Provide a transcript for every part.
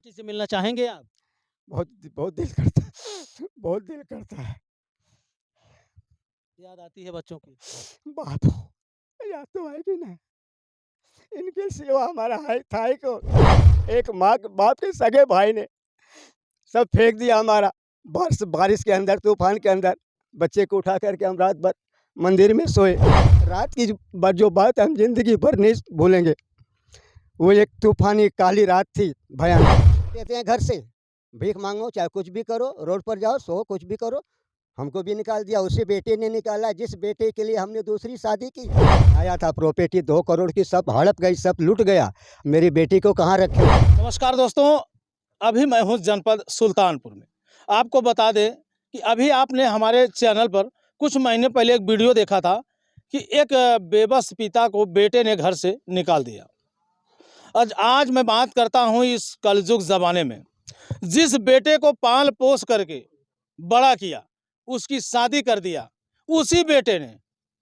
किसी से मिलना चाहेंगे आप? बहुत बहुत दिल करता है, बहुत दिल करता है। याद आती है बच्चों की? बाप याद तो आएगी ना। इनके सिवा हमारा है था ही को। एक माँ बाप के सगे भाई ने सब फेंक दिया हमारा। बारिश बारिश के अंदर, तूफान के अंदर बच्चे को उठा करके हम रात भर मंदिर में सोए। रात की जो बात हम जिंदगी भर नहीं भूलेंगे। वो एक तूफानी काली रात थी, भयानक। कहते हैं घर से भीख मांगो, चाहे कुछ भी करो, रोड पर जाओ, सो, कुछ भी करो। हमको भी निकाल दिया, उसी बेटे ने निकाला जिस बेटे के लिए हमने दूसरी शादी की। आया था प्रॉपर्टी 2 करोड़ की, सब हड़प गई, सब लूट गया। मेरी बेटी को कहाँ रखे? नमस्कार दोस्तों, अभी मैं हूँ जनपद सुल्तानपुर में। आपको बता दें कि अभी आपने हमारे चैनल पर कुछ महीने पहले एक वीडियो देखा था कि एक बेबस पिता को बेटे ने घर से निकाल दिया। आज मैं बात करता हूँ इस कलयुग ज़माने में जिस बेटे को पाल पोस करके बड़ा किया, उसकी शादी कर दिया, उसी बेटे ने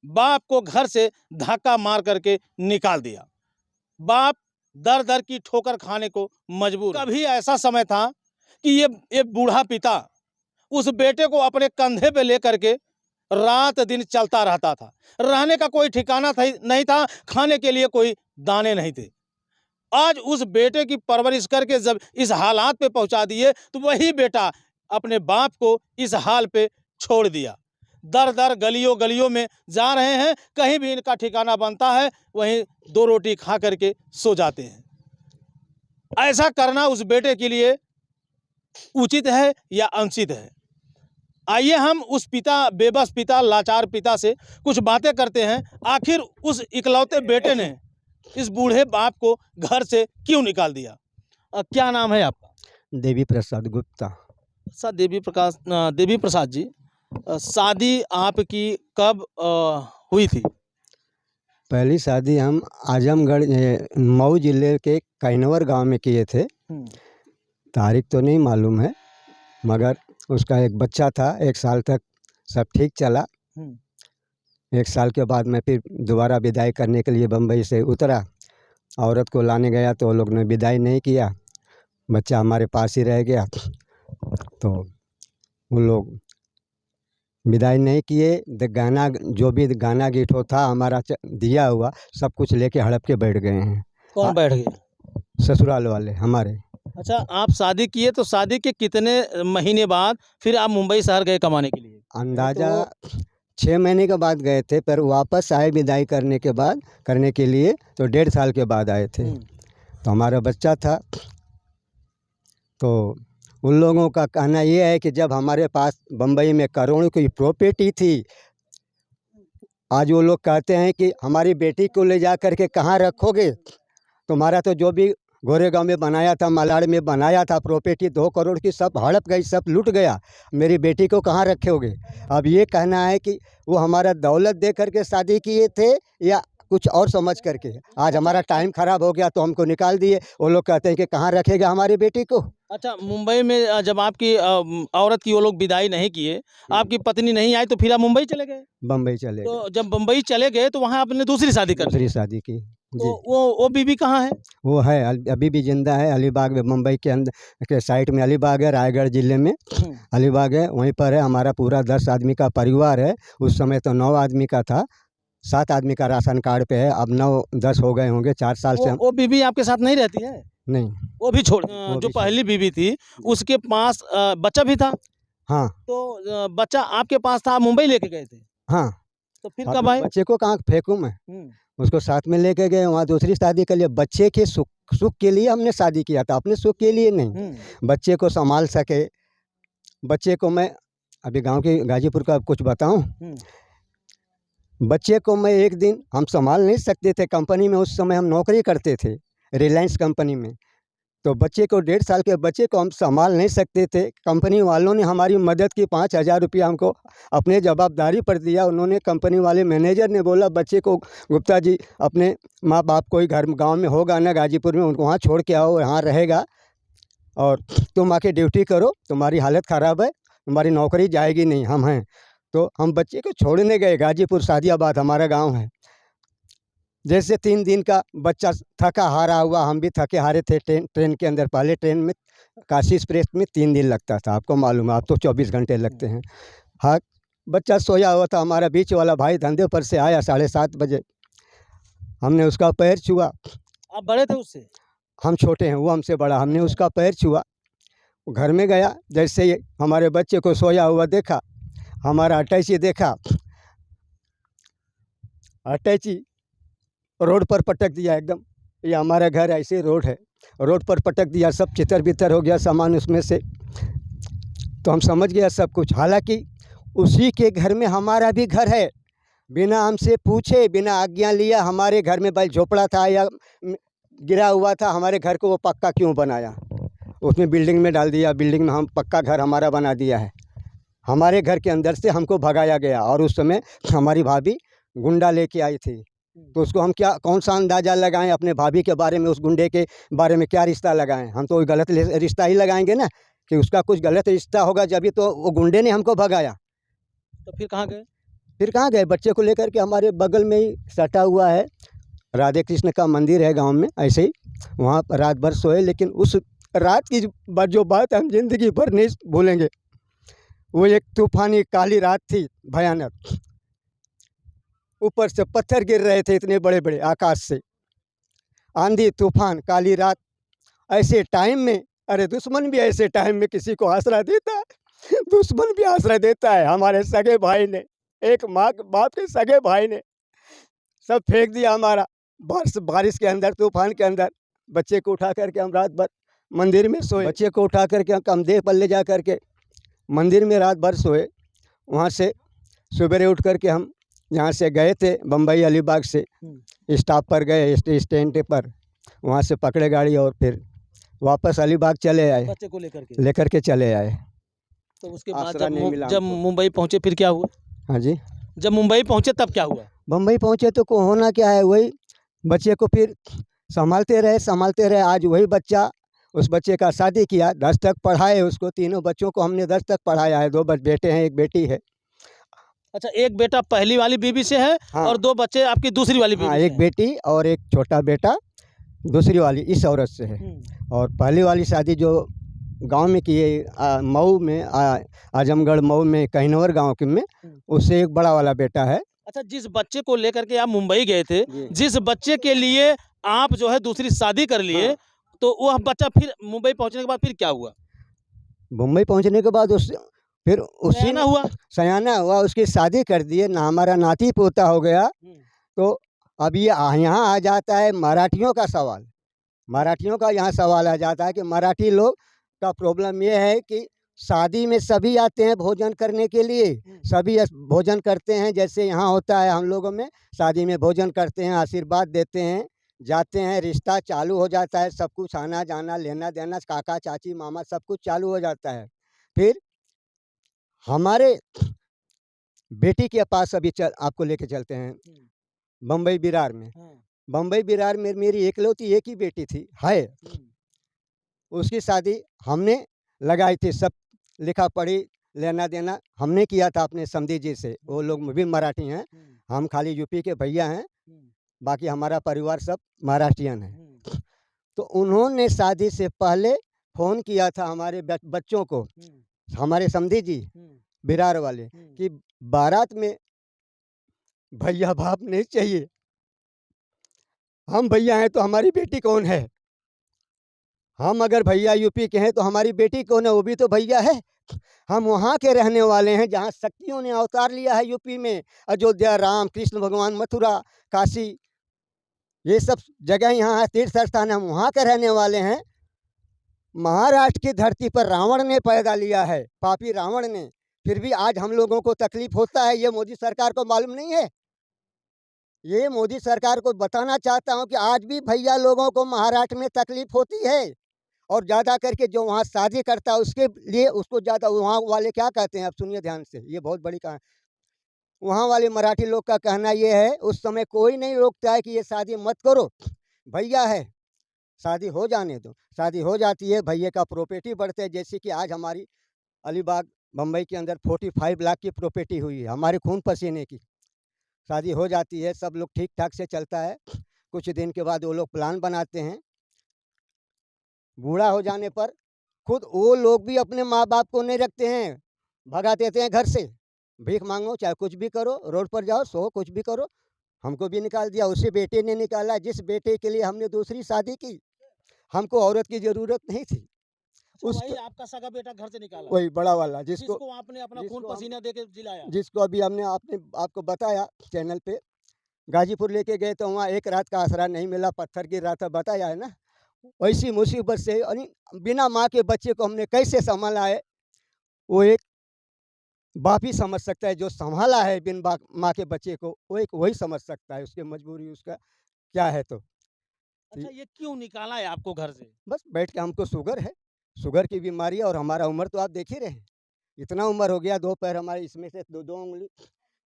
बाप को घर से धक्का मार करके निकाल दिया। बाप दर दर की ठोकर खाने को मजबूर। कभी ऐसा समय था कि ये बूढ़ा पिता उस बेटे को अपने कंधे पे लेकर के रात दिन चलता रहता था। रहने का कोई ठिकाना नहीं था, खाने के लिए कोई दाने नहीं थे। आज उस बेटे की परवरिश करके जब इस हालात पे पहुंचा दिए तो वही बेटा अपने बाप को इस हाल पे छोड़ दिया। दर दर गलियों गलियों में जा रहे हैं, कहीं भी इनका ठिकाना बनता है वहीं 2 रोटी खा करके सो जाते हैं। ऐसा करना उस बेटे के लिए उचित है या अनुचित है? आइए हम उस पिता, बेबस पिता, लाचार पिता से कुछ बातें करते हैं। आखिर उस इकलौते बेटे ने इस बूढ़े बाप को घर से क्यों निकाल दिया? क्या नाम है आपका? देवी प्रसाद गुप्ता। सर देवी प्रसाद जी, शादी आपकी कब हुई थी? पहली शादी हम आजमगढ़ मऊ जिले के कैनवर गांव में किए थे। तारीख तो नहीं मालूम है, मगर उसका एक बच्चा था। 1 साल तक सब ठीक चला। 1 साल के बाद मैं फिर दोबारा विदाई करने के लिए बम्बई से उतरा। औरत को लाने गया तो लोग ने विदाई नहीं किया, बच्चा हमारे पास ही रह गया। तो उन लोग विदाई नहीं किए। गाना जो भी गाना गीठो था हमारा दिया हुआ, सब कुछ लेके हड़प के बैठ गए हैं। कौन बैठ गया? ससुराल वाले हमारे। अच्छा, आप शादी किए तो शादी के कितने महीने बाद फिर आप मुंबई शहर गए कमाने के लिए? अंदाजा 6 महीने के बाद गए थे, पर वापस आए विदाई करने के बाद, करने के लिए तो 1.5 साल के बाद आए थे। तो हमारा बच्चा था। तो उन लोगों का कहना ये है कि जब हमारे पास बम्बई में करोड़ों की प्रॉपर्टी थी, आज वो लोग कहते हैं कि हमारी बेटी को ले जा कर के कहाँ रखोगे? तुम्हारा तो जो भी गोरेगांव में बनाया था, मलाड में बनाया था, प्रॉपर्टी 2 करोड़ की, सब हड़प गई, सब लूट गया। मेरी बेटी को कहाँ रखोगे? अब ये कहना है कि वो हमारा दौलत दे करके शादी किए थे या कुछ और समझ करके। आज हमारा टाइम ख़राब हो गया तो हमको निकाल दिए। वो लोग कहते हैं कि कहाँ रखेगा हमारी बेटी को? अच्छा, मुंबई में जब आपकी औरत की वो लोग विदाई नहीं किए, आपकी पत्नी नहीं आई तो फिर आप मुंबई चले गए? बम्बई चले गए। तो जब बम्बई चले गए तो वहाँ आपने दूसरी शादी कर ली? दूसरी शादी की। तो जी। वो बीवी कहाँ है? वो है अभी भी जिंदा है, अलीबाग में, मुंबई के अंदर के साइड में अलीबाग है, रायगढ़ जिले में अलीबाग है, वहीं पर है। हमारा पूरा 10 आदमी का परिवार है। उस समय तो 9 आदमी का था, 7 आदमी का राशन कार्ड पे है। अब 9-10 हो गए होंगे, 4 साल से हम। वो बीवी आपके साथ नहीं रहती है? नहीं, वो भी छोड़ जो पहली बीवी थी उसके पास बच्चा भी था? हाँ तो बच्चा आपके पास था, आप मुंबई लेके गए थे? हाँ। तो फिर कब आए? बच्चे को कहाँ फेंकूँ मैं? उसको साथ में लेके गए, वहाँ दूसरी शादी के लिए। बच्चे के सुख के लिए हमने शादी किया था, अपने सुख के लिए नहीं। बच्चे को संभाल सके। बच्चे को मैं अभी गांव के गाजीपुर का कुछ बताऊं। बच्चे को मैं एक दिन हम संभाल नहीं सकते थे। कंपनी में उस समय हम नौकरी करते थे, रिलायंस कंपनी में। तो बच्चे को 1.5 साल के बच्चे को हम संभाल नहीं सकते थे। कंपनी वालों ने हमारी मदद की, 5,000 रुपया हमको अपने जवाबदारी पर दिया। उन्होंने, कंपनी वाले मैनेजर ने बोला बच्चे को गुप्ता जी अपने माँ बाप कोई घर गांव में होगा ना गाजीपुर में, उनको वहाँ छोड़ के आओ, यहाँ रहेगा और तुम आके ड्यूटी करो, तुम्हारी हालत ख़राब है, तुम्हारी नौकरी जाएगी नहीं, हम हैं। तो हम बच्चे को छोड़ने गए गाजीपुर, सादियाबाद हमारा गाँव है। जैसे 3 दिन का बच्चा थका हारा हुआ, हम भी थके हारे थे। ट्रेन के अंदर, पहले ट्रेन में काशी एक्सप्रेस में 3 दिन लगता था, आपको मालूम है, आप तो 24 घंटे लगते हैं। हाँ, बच्चा सोया हुआ था, हमारा बीच वाला भाई धंधे पर से आया 7:30 बजे, हमने उसका पैर छुआ। आप बड़े थे उससे? हम छोटे हैं, वो हमसे बड़ा, हमने अच्छा। उसका पैर छुआ। वो घर में गया, जैसे ही हमारे बच्चे को सोया हुआ देखा, हमारा अटैची देखा, अटैची रोड पर पटक दिया एकदम। ये हमारा घर ऐसे रोड है, रोड पर पटक दिया, सब चितर बितर हो गया सामान उसमें से। तो हम समझ गया सब कुछ। हालांकि उसी के घर में हमारा भी घर है, बिना हमसे पूछे, बिना आज्ञा लिया हमारे घर में भाई झोपड़ा था या गिरा हुआ था, हमारे घर को वो पक्का क्यों बनाया? उसमें बिल्डिंग में डाल दिया, बिल्डिंग में हम पक्का घर हमारा बना दिया है। हमारे घर के अंदर से हमको भगाया गया, और उस समय हमारी भाभी गुंडा लेके आई थी। तो उसको हम क्या कौन सा अंदाज़ा लगाएं अपने भाभी के बारे में, उस गुंडे के बारे में क्या रिश्ता लगाएं? हम तो गलत रिश्ता ही लगाएंगे ना, कि उसका कुछ गलत रिश्ता होगा जब ही तो वो गुंडे ने हमको भगाया। तो फिर कहाँ गए? फिर कहाँ गए? बच्चे को लेकर के हमारे बगल में ही सटा हुआ है, राधे कृष्ण का मंदिर है गांव में, ऐसे ही वहाँ रात भर सोए। लेकिन उस रात की जो बात हम जिंदगी भर नहीं भूलेंगे। वो एक तूफानी काली रात थी, भयानक। ऊपर से पत्थर गिर रहे थे इतने बड़े बड़े आकाश से, आंधी तूफान काली रात। ऐसे टाइम में, अरे दुश्मन भी ऐसे टाइम में किसी को आसरा देता है, दुश्मन भी आसरा देता है। हमारे सगे भाई ने, एक माँ बाप के सगे भाई ने सब फेंक दिया हमारा बारिश के अंदर, तूफान के अंदर। बच्चे को उठा करके हम रात भर मंदिर में सोए, बच्चे को उठा करके हम कंधे पर ले जा करके मंदिर में रात भर सोए। वहाँ से सवेरे उठ करके हम यहाँ से गए थे बम्बई अलीबाग से, स्टॉप पर गए, स्टैंड पर, वहाँ से पकड़े गाड़ी और फिर वापस अलीबाग चले आए, बच्चे को लेकर के चले आए। तो उसके बाद आसरा नहीं मिला जब हमको। मुंबई पहुंचे फिर क्या हुआ? हाँ जी, जब मुंबई पहुंचे तब क्या हुआ? बम्बई पहुँचे तो को होना क्या है, वही बच्चे को फिर संभालते रहे। आज वही बच्चा, उस बच्चे का शादी किया, 10 तक पढ़ाए उसको, तीनों बच्चों को हमने 10 तक पढ़ाया है। 2 बेटे हैं, 1 बेटी है। अच्छा, एक बेटा पहली वाली बीवी से है, हाँ। और 2 बच्चे आपकी दूसरी वाली बीवी हाँ, से एक बेटी और एक छोटा बेटा दूसरी वाली इस औरत से है। हैं। और पहली वाली शादी जो गांव में की है, मऊ में, आजमगढ़ मऊ में कहनवर गांव के में, उससे एक बड़ा वाला बेटा है। अच्छा, जिस बच्चे को लेकर के आप मुंबई गए थे, जी। जिस बच्चे के लिए आप जो है दूसरी शादी कर लिए, हाँ। तो वह बच्चा फिर मुंबई पहुंचने के बाद फिर क्या हुआ? मुंबई पहुंचने के बाद फिर उसी सयाना हुआ? सयाना हुआ, उसकी शादी कर दिए ना, हमारा नाती पोता हो गया। तो अब ये यहाँ आ जाता है मराठियों का सवाल। मराठियों का यहाँ सवाल आ जाता है कि मराठी लोग का प्रॉब्लम ये है कि शादी में सभी आते हैं भोजन करने के लिए, सभी भोजन करते हैं। जैसे यहाँ होता है हम लोगों में, शादी में भोजन करते हैं, आशीर्वाद देते हैं, जाते हैं, रिश्ता चालू हो जाता है, सब कुछ आना जाना, लेना देना, काका चाची मामा सब कुछ चालू हो जाता है। फिर हमारे बेटी के पास अभी आपको लेके चलते हैं बम्बई बिरार में। बम्बई बिरार में मेरी एकलौती एक ही बेटी थी, है। उसकी शादी हमने लगाई थी, सब लिखा पढ़ी लेना देना हमने किया था अपने समधी जी से। वो लोग भी मराठी हैं, हम खाली यूपी के भैया हैं, बाकी हमारा परिवार सब महाराष्ट्रियन है। तो उन्होंने शादी से पहले फ़ोन किया था हमारे बच्चों को, हमारे समधी जी बिरार वाले, कि बारात में भैया बाप नहीं चाहिए, हम भैया हैं तो हमारी बेटी कौन है? हम अगर भैया यूपी के हैं तो हमारी बेटी कौन है? वो भी तो भैया है। हम वहाँ के रहने वाले हैं जहाँ शक्तियों ने अवतार लिया है यूपी में, अयोध्या, राम कृष्ण भगवान, मथुरा, काशी, ये सब जगह यहाँ तीर्थ स्थान, हम वहाँ के रहने वाले हैं। महाराष्ट्र की धरती पर रावण ने पैदा लिया है, पापी रावण ने, फिर भी आज हम लोगों को तकलीफ होता है। ये मोदी सरकार को मालूम नहीं है? ये मोदी सरकार को बताना चाहता हूँ कि आज भी भैया लोगों को महाराष्ट्र में तकलीफ होती है। और ज़्यादा करके जो वहाँ शादी करता है उसके लिए उसको ज़्यादा, वहाँ वाले क्या कहते हैं, अब सुनिए ध्यान से, ये बहुत बड़ी कहानी। वहाँ वाले मराठी लोग का कहना ये है, उस समय कोई नहीं रोकता है कि ये शादी मत करो, भैया है, शादी हो जाने दो। शादी हो जाती है, भैया का प्रॉपर्टी बढ़ते है। जैसे कि आज हमारी अलीबाग बम्बई के अंदर 45 लाख की प्रॉपर्टी हुई है, हमारे खून पसीने की। शादी हो जाती है, सब लोग ठीक ठाक से चलता है। कुछ दिन के बाद वो लोग प्लान बनाते हैं, बूढ़ा हो जाने पर खुद वो लोग भी अपने माँ बाप को नहीं रखते हैं, भगा देते हैं घर से, भीख मांगो चाहे कुछ भी करो, रोड पर जाओ सो कुछ भी करो। हमको भी निकाल दिया, उसी बेटे ने निकाला जिस बेटे के लिए हमने दूसरी शादी की। हमको औरत की ज़रूरत नहीं थी। अच्छा, उसको वही आपका सगा बेटा घर से निकाला, वही बड़ा वाला जिसको आपने अपना खून जिसको हम पसीना दे के जिलाया। जिसको अभी हमने आपने आपको बताया चैनल पे, गाजीपुर लेके गए तो वहाँ एक रात का आसरा नहीं मिला, पत्थर गिर रहा था, बताया है ना। वैसी मुसीबत से यानी बिना माँ के बच्चे को हमने कैसे संभाला है, वो एक बाप ही समझ सकता है। जो संभाला है बिन माँ के बच्चे को, वो एक वही समझ सकता है उसकी मजबूरी उसका क्या है। तो अच्छा, ये क्यों निकाला है आपको घर से? बस बैठ के हमको शुगर है, शुगर की बीमारी है, और हमारा उम्र तो आप देख ही रहे हैं, इतना उम्र हो गया, 2 पैर हमारे, इसमें से 2-2 उँगली,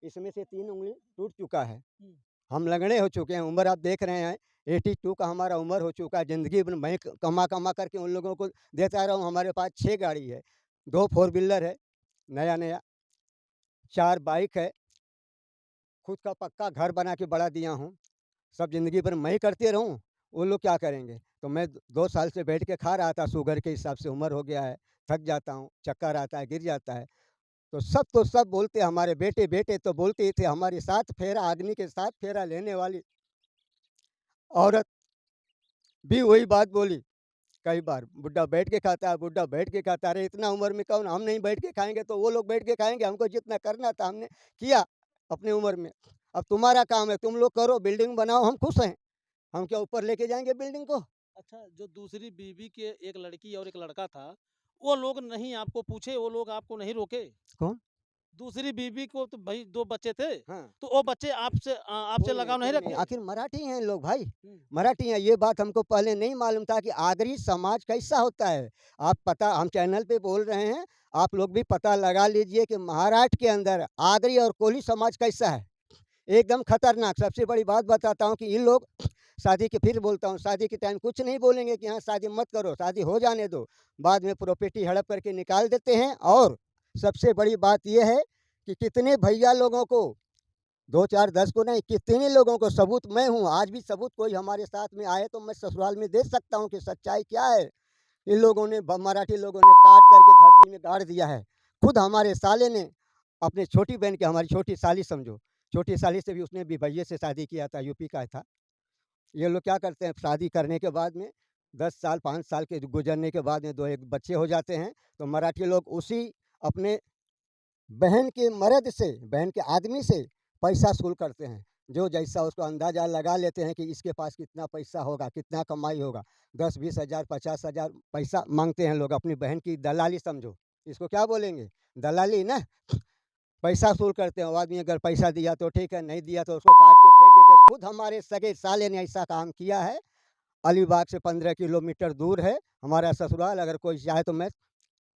इसमें से 3 उँगली टूट चुका है। हुँ। हम लंगड़े हो चुके हैं, उम्र आप देख रहे हैं, 82 का हमारा उम्र हो चुका है। ज़िंदगी भर मैं कमा करके उन लोगों को देता रहा हूँ। हमारे पास 6 गाड़ी है, 2 फोर व्हीलर है, नया-नया, 4 बाइक है, खुद का पक्का घर बना के बड़ा दिया हूँ। सब ज़िंदगी भर मैं ही करते रहूँ, वो लोग क्या करेंगे? तो मैं 2 साल से बैठ के खा रहा था, शुगर के हिसाब से उम्र हो गया है, थक जाता हूँ, चक्कर आता है, गिर जाता है। तो सब बोलते हमारे बेटे, बेटे तो बोलते ही थे, हमारी 7 फेरा अग्नि के 7 फेरा लेने वाली औरत भी वही बात बोली कई बार, बुड्ढा बैठ के खाता है, बुड्ढा बैठ के खाता है। अरे इतना उम्र में कौन, हम नहीं बैठ के खाएँगे तो वो लोग बैठ के खाएँगे। हमको जितना करना था हमने किया अपनी उम्र में। अब तुम्हारा काम है, तुम लोग करो, बिल्डिंग बनाओ, हम खुश हैं। हम क्या ऊपर लेके जाएँगे बिल्डिंग को? अच्छा, जो दूसरी बीवी के एक लड़की और एक लड़का था, वो लोग नहीं आपको पूछे, वो लोग आपको नहीं रोके? कौन? दूसरी बीवी को तो भई 2 बच्चे थे, हाँ। तो वो बच्चे आपसे आपसे लगाव नहीं कोई नहीं, रखे? आखिर मराठी हैं लोग भाई, हुँ। मराठी हैं। ये बात हमको पहले नहीं मालूम था कि आगरी समाज कैसा होता है। आप पता, हम चैनल पे बोल रहे हैं, आप लोग भी पता लगा लीजिए कि महाराष्ट्र के अंदर आगरी और कोली समाज कैसा है। एकदम खतरनाक। सबसे बड़ी बात बताता हूँ कि इन लोग शादी के, फिर बोलता हूँ, शादी के टाइम कुछ नहीं बोलेंगे कि हाँ शादी मत करो, शादी हो जाने दो। बाद में प्रॉपर्टी हड़प करके निकाल देते हैं। और सबसे बड़ी बात ये है कि कितने भैया लोगों को, 2 4 10 को नहीं, कितने लोगों को सबूत मैं हूँ। आज भी सबूत कोई हमारे साथ में आए तो मैं ससुराल में दे सकता हूँ कि सच्चाई क्या है। इन लोगों ने मराठी लोगों ने काट करके धरती में गाड़ दिया है। खुद हमारे साले ने अपने छोटी बहन के, हमारी छोटी साली समझो, छोटी साली से भी उसने भी भैये से शादी किया था, यूपी का था। ये लोग क्या करते हैं, शादी करने के बाद में 10 साल 5 साल के गुजरने के बाद में 2 एक बच्चे हो जाते हैं, तो मराठी लोग उसी अपने बहन के मर्द से, बहन के आदमी से पैसा वसूल करते हैं। जो जैसा उसको अंदाज़ा लगा लेते हैं कि इसके पास कितना पैसा होगा, कितना कमाई होगा। 10-20 हज़ार 50 हज़ार पैसा माँगते हैं लोग, अपनी बहन की दलाली समझो। इसको क्या बोलेंगे? दलाली ना। पैसा वसूल करते हैं। वो आदमी अगर पैसा दिया तो ठीक है, नहीं दिया तो उसको काट के फेंक देते हैं। खुद हमारे सगे साले ने ऐसा काम किया है। अलीबाग से 15 किलोमीटर दूर है हमारा ससुराल। अगर कोई चाहे तो मैं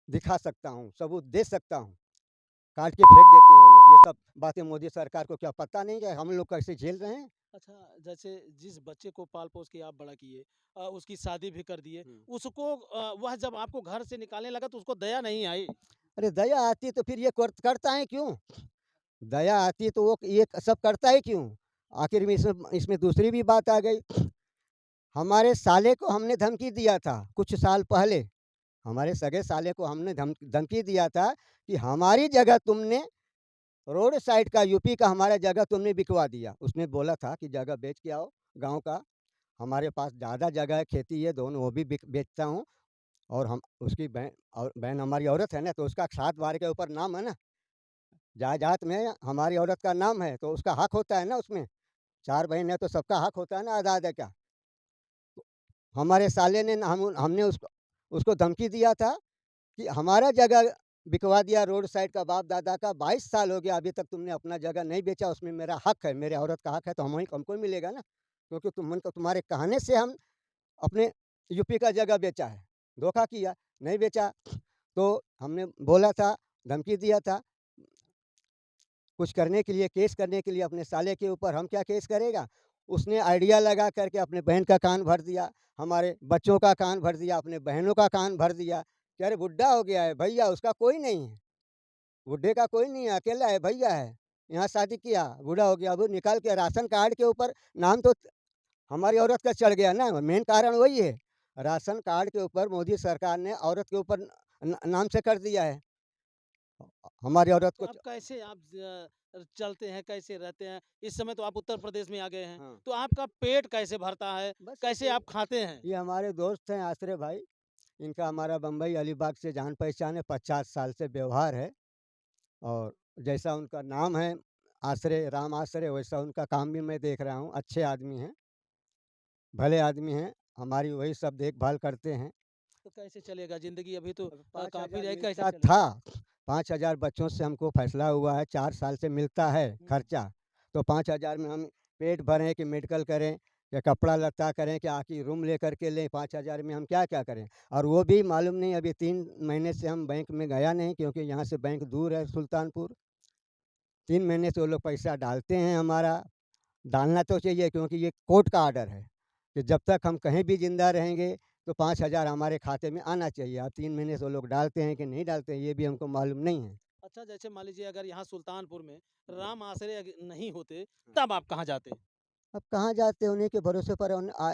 दिखा सकता हूँ, सबूत दे सकता हूँ। काट के फेंक देते हैं वो लोग। ये सब बातें मोदी सरकार को क्या पता नहीं है हम लोग कैसे झेल रहे हैं? अच्छा, जैसे जिस बच्चे को पाल-पोस के आप बड़ा किए, उसकी शादी भी कर दिए, हुँ। उसको वह जब आपको घर से निकालने लगा तो उसको दया नहीं आई? अरे दया आती तो फिर ये करता है क्यों? दया आती तो वो ये सब करता है क्यों? आखिर में इसमें इसमें दूसरी भी बात आ गई। हमारे साले को हमने धमकी दिया था कुछ साल पहले। हमारे सगे साले को हमने धमकी दिया था कि हमारी जगह तुमने रोड साइड का, यूपी का हमारा जगह तुमने बिकवा दिया। उसने बोला था कि जगह बेच के आओ गाँव का, हमारे पास ज़्यादा जगह है, खेती है, दोनों वो भी बेचता हूँ। और हम उसकी बहन, और बहन हमारी औरत है ना, तो उसका 7 बार के ऊपर नाम है ना, जायदाद में हमारी औरत का नाम है तो उसका हक होता है ना उसमें। 4 बहन है तो सबका हक होता है ना, आधा-आधा क्या। हमारे साले ने हमने उसको उसको धमकी दिया था कि हमारा जगह बिकवा दिया रोड साइड का, बाप दादा का 22 साल हो गया, अभी तक तुमने अपना जगह नहीं बेचा, उसमें मेरा हक है, मेरे औरत का हक है, तो हमको ही मिलेगा ना। क्योंकि तुम्हारे कहने से हम अपने यूपी का जगह बेचा है। धोखा किया, नहीं बेचा। तो हमने बोला था, धमकी दिया था कुछ करने के लिए, केस करने के लिए अपने साले के ऊपर। हम क्या केस करेगा? उसने आइडिया लगा करके अपने बहन का कान भर दिया, हमारे बच्चों का कान भर दिया, अपने बहनों का कान भर दिया कि अरे बुड्ढा हो गया है भैया, उसका कोई नहीं है, बुड्ढे का कोई नहीं है, अकेला है, भैया है, यहाँ शादी किया, बूढ़ा हो गया। अब वो निकाल के राशन कार्ड के ऊपर नाम तो हमारी औरत का चढ़ गया ना, मेन कारण वही है। राशन कार्ड के ऊपर मोदी सरकार ने औरत के ऊपर नाम से कर दिया है। हमारी औरत तो को आप कैसे चलते हैं, कैसे रहते हैं? इस समय तो आप उत्तर प्रदेश में आ गए हैं, हाँ, तो आपका पेट कैसे भरता है? बस कैसे आप खाते हैं? ये हमारे दोस्त हैं आश्रय भाई, इनका हमारा बम्बई अलीबाग से जान पहचान है, 50 साल से व्यवहार है। और जैसा उनका नाम है आश्रय, राम आश्रय, वैसा उनका काम भी मैं देख रहा हूँ। अच्छे आदमी हैं, भले आदमी हैं, हमारी वही सब देखभाल करते हैं। तो कैसे चलेगा ज़िंदगी? अभी तो अब 5,000 काफ़ी रहे, कैसे मिलता चलेगा? था, 5,000 बच्चों से हमको फैसला हुआ है, 4 साल से मिलता है खर्चा। तो 5,000 में हम पेट भरें कि मेडिकल करें, या कपड़ा लत्ता करें, कि आखिर रूम लेकर के लें, 5,000 में हम क्या-क्या करें? और वो भी मालूम नहीं, अभी 3 महीने से हम बैंक में गया नहीं, क्योंकि यहाँ से बैंक दूर है सुल्तानपुर। 3 महीने से वो लोग पैसा डालते हैं हमारा, डालना तो चाहिए, क्योंकि ये कोर्ट का ऑर्डर है कि जब तक हम कहीं भी ज़िंदा रहेंगे तो 5,000 हमारे खाते में आना चाहिए। अब 3 महीने से वो लोग डालते हैं कि नहीं डालते हैं, ये भी हमको मालूम नहीं है। अच्छा, जैसे मान लीजिए अगर यहाँ सुल्तानपुर में राम आश्रय नहीं होते, तब आप कहाँ जाते? अब कहाँ जाते हैं, उन्हीं के भरोसे पर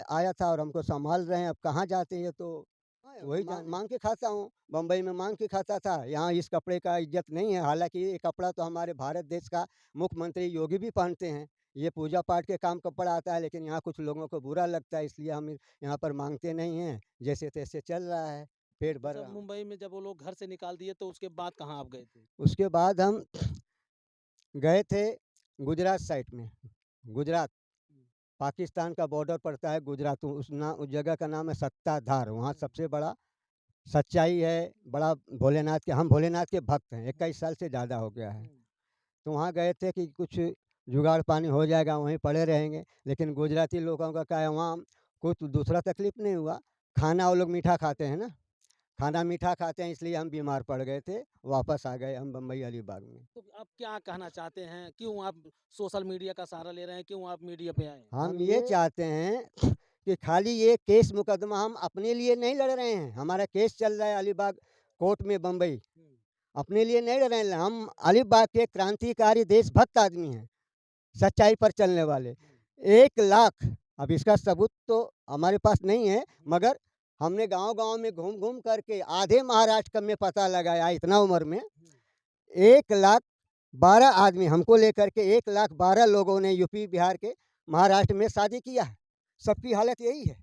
आया था और हमको संभाल रहे हैं। अब कहाँ जाते हैं, ये तो वही मांग के खाता हूँ। बम्बई में मांग के खाता था, यहाँ इस कपड़े का इज्जत नहीं है। हालांकि ये कपड़ा तो हमारे भारत देश का मुख्यमंत्री योगी भी पहनते हैं। ये पूजा पाठ के काम कपड़ा आता है, लेकिन यहाँ कुछ लोगों को बुरा लगता है, इसलिए हम यहाँ पर मांगते नहीं हैं। जैसे तैसे चल रहा है, पेट तो भर जब रहा हूँ। मुंबई में जब वो लोग घर से निकाल दिए, तो उसके बाद कहाँ आप गए थे? उसके बाद हम गए थे गुजरात साइड में। गुजरात, पाकिस्तान का बॉर्डर पड़ता है गुजरात, उस जगह का नाम है सत्ताधार। वहाँ सबसे बड़ा सच्चाई है, बड़ा भोलेनाथ के, हम भोलेनाथ के भक्त हैं, 21 साल से ज़्यादा हो गया है। तो वहाँ गए थे कि कुछ जुगाड़ पानी हो जाएगा, वहीं पड़े रहेंगे। लेकिन गुजराती लोगों का क्या है, वहाँ कुछ दूसरा तकलीफ नहीं हुआ। खाना वो लोग मीठा खाते हैं ना, खाना मीठा खाते हैं, इसलिए हम बीमार पड़ गए थे। वापस आ गए हम बम्बई अलीबाग में। तो आप क्या कहना चाहते हैं? क्यों आप सोशल मीडिया का सहारा ले रहे हैं? क्यों आप मीडिया पे आए हैं? हम ये चाहते हैं कि खाली ये केस मुकदमा हम अपने लिए नहीं लड़ रहे हैं। हमारा केस चल रहा है अलीबाग कोर्ट में बम्बई, अपने लिए नहीं लड़ रहे हैं। हम अलीबाग के क्रांतिकारी देशभक्त आदमी हैं, सच्चाई पर चलने वाले। 1 लाख, अब इसका सबूत तो हमारे पास नहीं है, मगर हमने गांव-गांव में घूम-घूम करके आधे महाराष्ट्र का में पता लगाया इतना उम्र में। 1,12,000 आदमी हमको लेकर के 1,12,000 लोगों ने यूपी बिहार के महाराष्ट्र में शादी किया है। सबकी हालत यही है,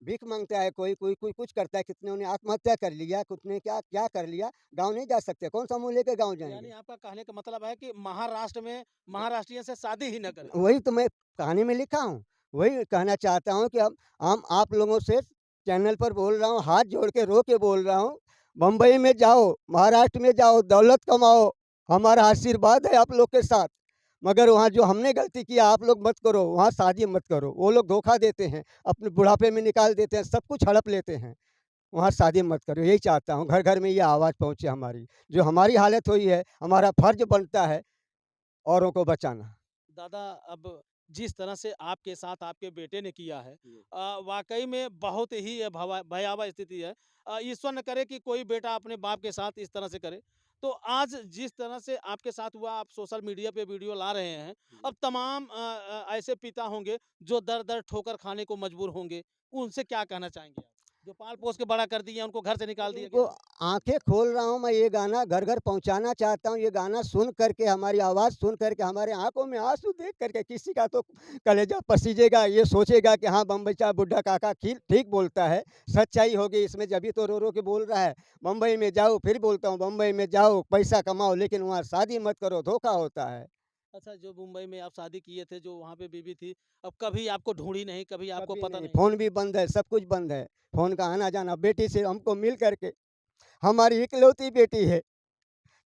भीख मांगता है, कोई कोई कोई कुछ करता है, कितनों ने आत्महत्या कर लिया, कुछ ने क्या क्या कर लिया। गाँव नहीं जा सकते, कौन सा मुँह लेके गाँव यानी जाएंगे? आपका कहने का मतलब है कि महाराष्ट्र में महाराष्ट्रियन से शादी ही ना करें। वही तो मैं कहानी में लिखा हूँ, वही कहना चाहता हूँ कि अब हम आप लोगों से चैनल पर बोल रहा हूँ, हाथ जोड़ के रो के बोल रहा हूँ, बम्बई में जाओ, महाराष्ट्र में जाओ, दौलत कमाओ, हमारा आशीर्वाद है आप लोग के साथ। मगर वहाँ जो हमने गलती किया, आप लोग मत करो, वहाँ शादी मत करो। वो लोग धोखा देते हैं, अपने बुढ़ापे में निकाल देते हैं, सब कुछ हड़प लेते हैं। वहाँ शादी मत करो, यही चाहता हूँ। घर-घर में ये आवाज़ पहुँचे हमारी। जो हमारी हालत हुई है, हमारा फ़र्ज़ बनता है औरों को बचाना। दादा, अब जिस तरह से आपके साथ आपके बेटे ने किया है, वाकई में बहुत ही भयावह स्थिति है। ईश्वर न करे कि कोई बेटा अपने बाप के साथ इस तरह से करे। तो आज जिस तरह से आपके साथ हुआ, आप सोशल मीडिया पे वीडियो ला रहे हैं, अब तमाम ऐसे पिता होंगे जो दर-दर ठोकर खाने को मजबूर होंगे, उनसे क्या कहना चाहेंगे आप? जो पाल-पोस के बड़ा कर दिए, उनको घर से निकाल दिया उनको गया है। आँखें खोल रहा हूँ मैं, ये गाना घर-घर पहुँचाना चाहता हूँ। ये गाना सुन करके, हमारी आवाज़ सुन करके, हमारे आँखों में आँसू देख करके किसी का तो कलेजा पसीजेगा, ये सोचेगा कि हाँ, बम्बईचा बुड्ढा काका ठीक बोलता है, सच्चाई होगी इसमें, जभी तो रो-रो के बोल रहा है। बम्बई में जाओ, फिर बोलता हूँ, बम्बई में जाओ, पैसा कमाओ, लेकिन वहाँ शादी मत करो, धोखा होता है। अच्छा, जो मुंबई में आप शादी किए थे, जो वहाँ पे बीवी थी, अब कभी आपको ढूँढी नहीं, कभी आपको कभी पता नहीं, नहीं? फ़ोन भी बंद है, सब कुछ बंद है। फ़ोन का आना-जाना, बेटी से हमको मिल करके, हमारी इकलौती बेटी है।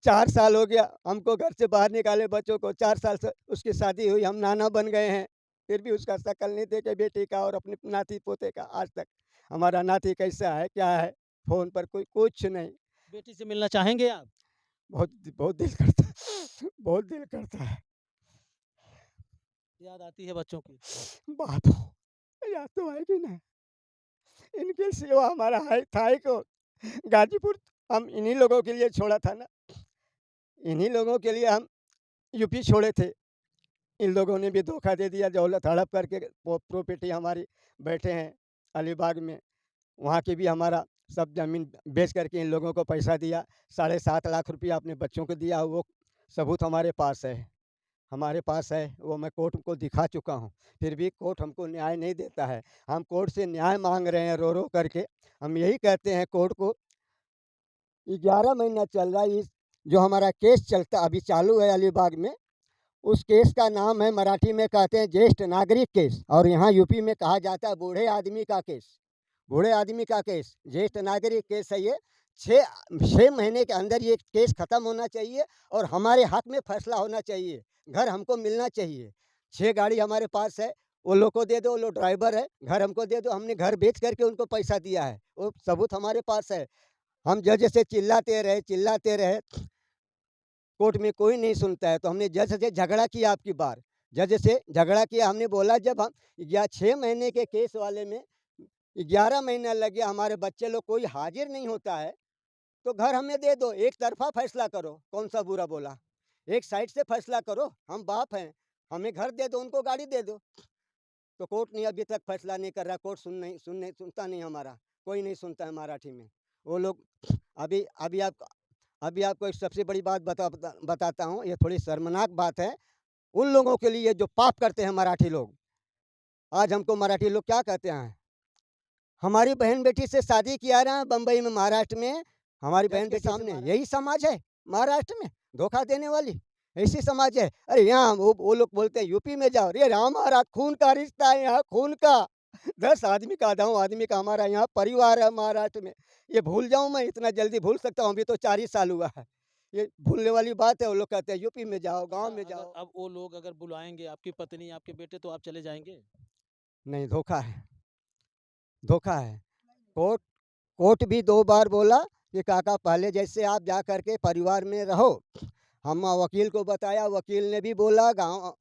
4 साल हो गया हमको घर से बाहर निकाले बच्चों को, 4 साल से उसकी शादी हुई, हम नाना बन गए हैं। फिर भी उसका शकल नहीं देखे बेटी का और अपने नाती-पोते का आज तक। हमारा नाती कैसा है, क्या है, फ़ोन पर कोई कुछ नहीं। बेटी से मिलना चाहेंगे आप? बहुत बहुत दिल करता है, बहुत दिल करता है। याद आती है बच्चों की? बाप हो, याद तो आएगी ना। इनके सिवा हमारा है था ही कौन? गाज़ीपुर हम इन्हीं लोगों के लिए छोड़ा था ना, इन्हीं लोगों के लिए हम यूपी छोड़े थे। इन लोगों ने भी धोखा दे दिया, दौलत हड़प करके प्रॉपर्टी हमारी बैठे हैं अलीबाग में। वहाँ की भी हमारा सब ज़मीन बेच करके इन लोगों को पैसा दिया। 7.5 लाख रुपया अपने बच्चों को दिया, वो सबूत हमारे पास है। वो मैं कोर्ट को दिखा चुका हूँ, फिर भी कोर्ट हमको न्याय नहीं देता है। हम कोर्ट से न्याय मांग रहे हैं रो रो करके। हम यही कहते हैं कोर्ट को, 11 महीना चल रहा है, इस जो हमारा केस चलता अभी चालू है अलीबाग में, उस केस का नाम है, मराठी में कहते हैं ज्येष्ठ नागरिक केस, और यहाँ यूपी में कहा जाता है बूढ़े आदमी का केस। बूढ़े आदमी का केस ज्येष्ठ नागरिक केस है ये। 6 महीने के अंदर ये केस ख़त्म होना चाहिए और हमारे हक में फैसला होना चाहिए। घर हमको मिलना चाहिए। 6 गाड़ी हमारे पास है, वो लोग को दे दो, वो लोग ड्राइवर है। घर हमको दे दो, हमने घर बेच करके उनको पैसा दिया है, वो सबूत हमारे पास है। हम जज से चिल्लाते रहे, कोर्ट में कोई नहीं सुनता है, तो हमने जज से झगड़ा किया। आपकी बार जज से झगड़ा किया, हमने बोला जब हम 6 महीने के केस वाले में 11 महीना लग गया, हमारे बच्चे लोग कोई हाजिर नहीं होता है, तो घर हमें दे दो, एक तरफा फैसला करो। कौन सा बुरा बोला? एक साइड से फैसला करो, हम बाप हैं, हमें घर दे दो, उनको गाड़ी दे दो। तो कोर्ट ने अभी तक फैसला नहीं कर रहा। कोर्ट सुनता नहीं हमारा, कोई नहीं सुनता है मराठी में। वो लोग अभी अभी आप अभी आपको एक सबसे बड़ी बात बताता हूँ, ये थोड़ी शर्मनाक बात है उन लोगों के लिए जो पाप करते हैं मराठी लोग। आज हमको मराठी लोग क्या कहते हैं? हमारी बहन बेटी से शादी किया रहा है बम्बई में, महाराष्ट्र में, हमारी बहन बेटी सामने, यही समाज है महाराष्ट्र में, धोखा देने वाली ऐसी समाज है। अरे यहाँ वो लोग बोलते हैं यूपी में जाओ, अरे राम हमारा खून का रिश्ता है यहाँ, खून का 10 आदमी का 9 आदमी का हमारा यहाँ परिवार है महाराष्ट्र में। ये भूल जाऊँ मैं? इतना जल्दी भूल सकता हूँ? अभी तो 4 ही साल हुआ है। ये भूलने वाली बात है। वो लोग कहते हैं यूपी में जाओ, गाँव में अच्छा, जाओ। अगर अब वो लोग अगर बुलाएंगे आपकी पत्नी आपके बेटे, तो आप चले जाएंगे? नहीं, धोखा है, धोखा है। कोर्ट कोर्ट भी 2 बार बोला कि काका पहले जैसे आप जा कर के परिवार में रहो। हम वकील को बताया, वकील ने भी बोला, गाँव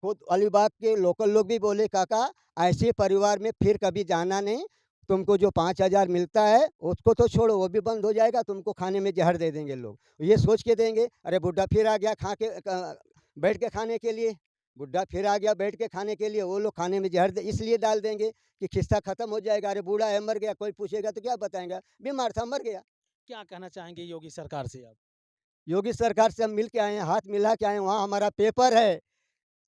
खुद अलीबाग के लोकल लोग भी बोले काका ऐसे परिवार में फिर कभी जाना नहीं, तुमको जो 5,000 मिलता है उसको तो छोड़ो, वो भी बंद हो जाएगा, तुमको खाने में जहर दे देंगे लोग, ये सोच के देंगे। अरे बुड्ढा फिर आ गया बैठ के खाने के लिए, बुड्ढा फिर आ गया बैठ के खाने के लिए, वो लोग खाने में जहर इसलिए डाल देंगे कि किस्सा खत्म हो जाएगा। अरे बूढ़ा है, मर गया, कोई पूछेगा तो क्या बताएंगे? बीमार था, मर गया। क्या कहना चाहेंगे योगी सरकार से आप? योगी सरकार से हम मिल के आए हैं, हाथ मिला के आए हैं, वहाँ हमारा पेपर है।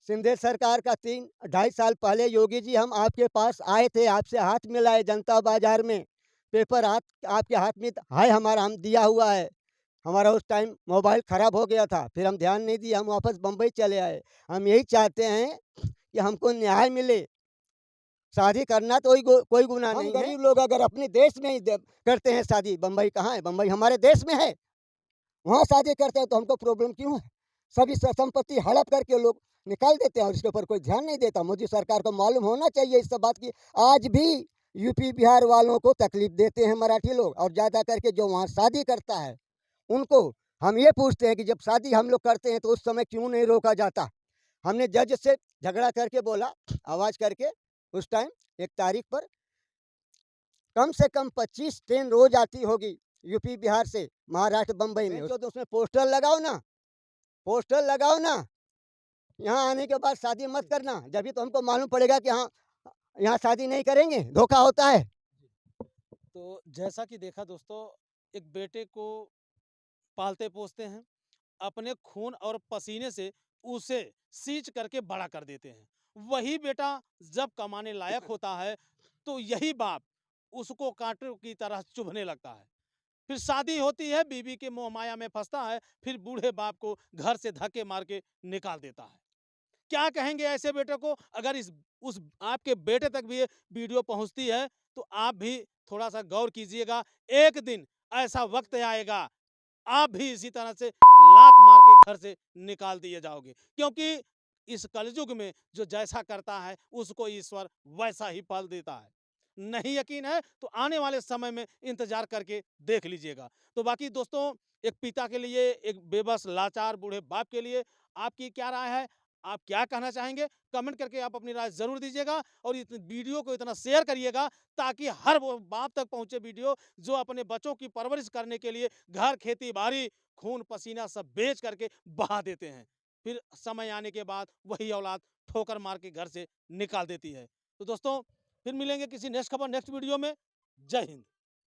सिंधे सरकार का 3-2.5 साल पहले योगी जी हम आपके पास आए थे, आपसे हाथ मिलाए जनता बाजार में, पेपर आपके हाथ में है हमारा, हम दिया हुआ है। हमारा उस टाइम मोबाइल ख़राब हो गया था, फिर हम ध्यान नहीं दिए, हम वापस बम्बई चले आए। हम यही चाहते हैं कि हमको न्याय मिले। शादी करना तो कोई गुनाह नहीं है। गरीब लोग अगर अपने देश में ही करते हैं शादी, बम्बई कहाँ है? बम्बई हमारे देश में है, वहाँ शादी करते हैं तो हमको प्रॉब्लम क्यों है? सभी संपत्ति हड़प करके लोग निकाल देते हैं और इसके ऊपर कोई ध्यान नहीं देता। मोदी सरकार को मालूम होना चाहिए इस सब बात की। आज भी यूपी बिहार वालों को तकलीफ देते हैं मराठी लोग, और ज़्यादा करके जो वहाँ शादी करता है उनको हम ये पूछते हैं कि जब शादी हम लोग करते हैं तो उस समय क्यों नहीं रोका जाता? हमने जज से झगड़ा करके बोला, आवाज़ करके, उस टाइम एक तारीख पर कम से कम 25 ट्रेन रोज आती होगी यूपी बिहार से महाराष्ट्र बम्बई में, तो उसमें पोस्टर लगाओ ना, पोस्टर लगाओ ना, यहाँ आने के बाद शादी मत करना, जब तो हमको मालूम पड़ेगा कि हाँ यहाँ शादी नहीं करेंगे, धोखा होता है। तो जैसा कि देखा दोस्तों, एक बेटे को पालते पोसते हैं, अपने खून और पसीने से उसे सींच करके बड़ा कर देते हैं। वही बेटा जब कमाने लायक होता है तो यही बाप उसको कांटों की तरह चुभने लगता है। फिर शादी होती है, बीवी के मोह माया में फंसता है, फिर बूढ़े बाप को घर से धक्के मार के निकाल देता है। क्या कहेंगे ऐसे बेटे को? अगर इस उस आपके बेटे तक भी ये वीडियो पहुंचती है तो आप भी थोड़ा सा गौर कीजिएगा। एक दिन ऐसा वक्त आएगा, आप भी इसी तरह से लात मार के घर से निकाल दिए जाओगे, क्योंकि इस कलयुग में जो जैसा करता है उसको ईश्वर वैसा ही फल देता है। नहीं यकीन है तो आने वाले समय में इंतजार करके देख लीजिएगा। तो बाकी दोस्तों, एक पिता के लिए, एक बेबस लाचार बूढ़े बाप के लिए आपकी क्या राय है? आप क्या कहना चाहेंगे? कमेंट करके आप अपनी राय जरूर दीजिएगा और इस वीडियो को इतना शेयर करिएगा ताकि हर वो बाप तक पहुंचे वीडियो जो अपने बच्चों की परवरिश करने के लिए घर, खेती बाड़ी, खून पसीना सब बेच करके बहा देते हैं। फिर समय आने के बाद वही औलाद ठोकर मार के घर से निकाल देती है। तो दोस्तों, फिर मिलेंगे किसी नेक्स्ट खबर, नेक्स्ट वीडियो में। जय हिंद।